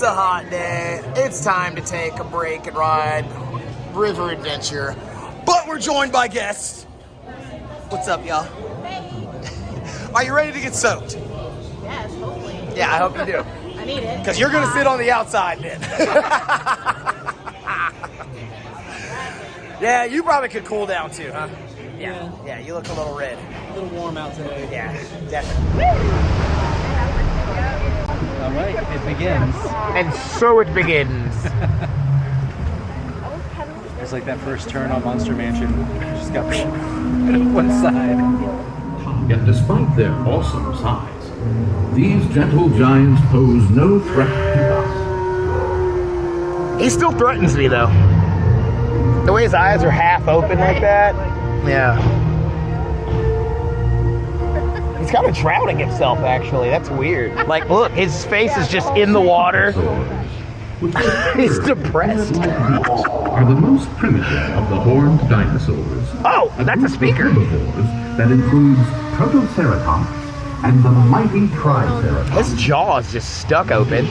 a hot day. It's time to take a break and ride river adventure. But we're joined by guests. What's up, y'all? Hey. Are you ready to get soaked? Yes, hopefully. Yeah, I hope you do. I need it. Because you're going to sit on the outside then. Yeah, you probably could cool down too, huh? Yeah, you look a little red. A little warm out today. Yeah, definitely. All right, it begins. And so it begins. It's like that first turn on Monster Mansion. Just got one side. Yet despite their awesome size, these gentle giants pose no threat to us. He still threatens me though. The way his eyes are half open like that. Yeah. He's kind of drowning himself actually. That's weird. Like look, his face is just in the water. He's depressed. Are the most primitive of the horned dinosaurs. Oh, that's a speaker. Herbivores that includes Protoceratops and the mighty Triceratops. His jaw is just stuck open.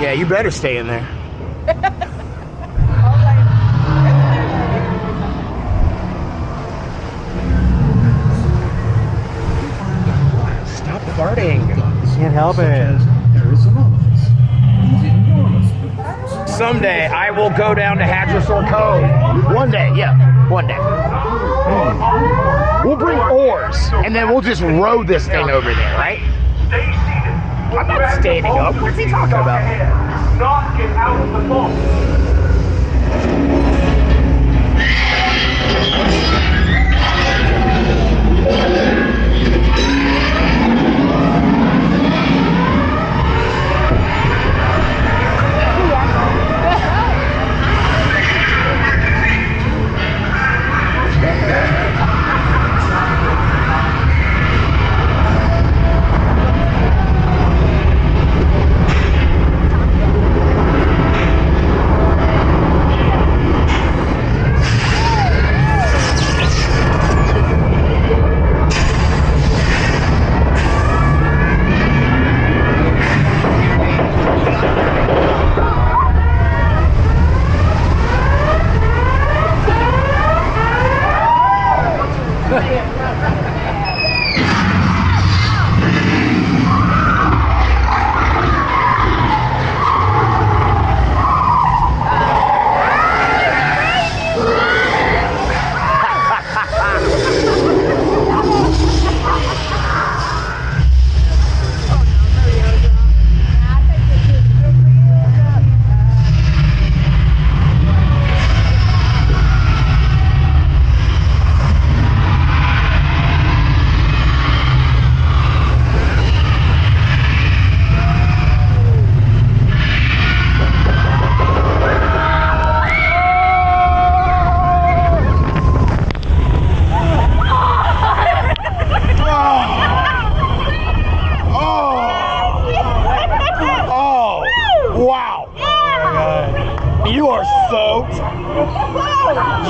Yeah, you better stay in there. Stop farting. Can't help it. Someday I will go down to Hadrosaur Cove. One day, yeah, one day. We'll bring oars and then we'll just row this thing over there, right? I'm not standing up. What's he talking about? Not get out of the boat.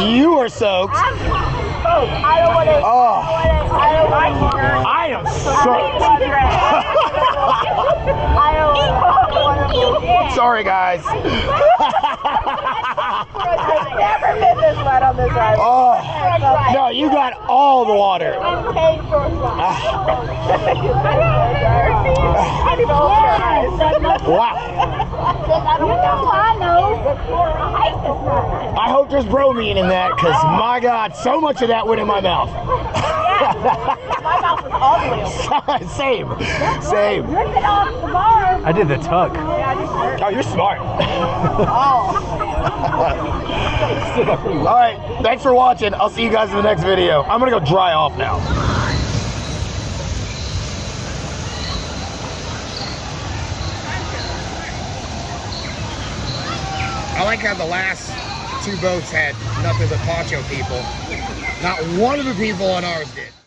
You are soaked. I don't want it. Oh. I don't like it. I am soaked. Sorry, guys. I've never been this wet on this ride. Oh. No, you got all the water. I'm paid for Wow. I hope there's bromine in that, because my God, so much of that went in my mouth. My mouth was all the way open. Same. Rip it off the bar. I did the tuck. Oh, you're smart. All right, thanks for watching. I'll see you guys in the next video. I'm gonna go dry off now. like how the last two boats had nothing but poncho people. Not one of the people on ours did.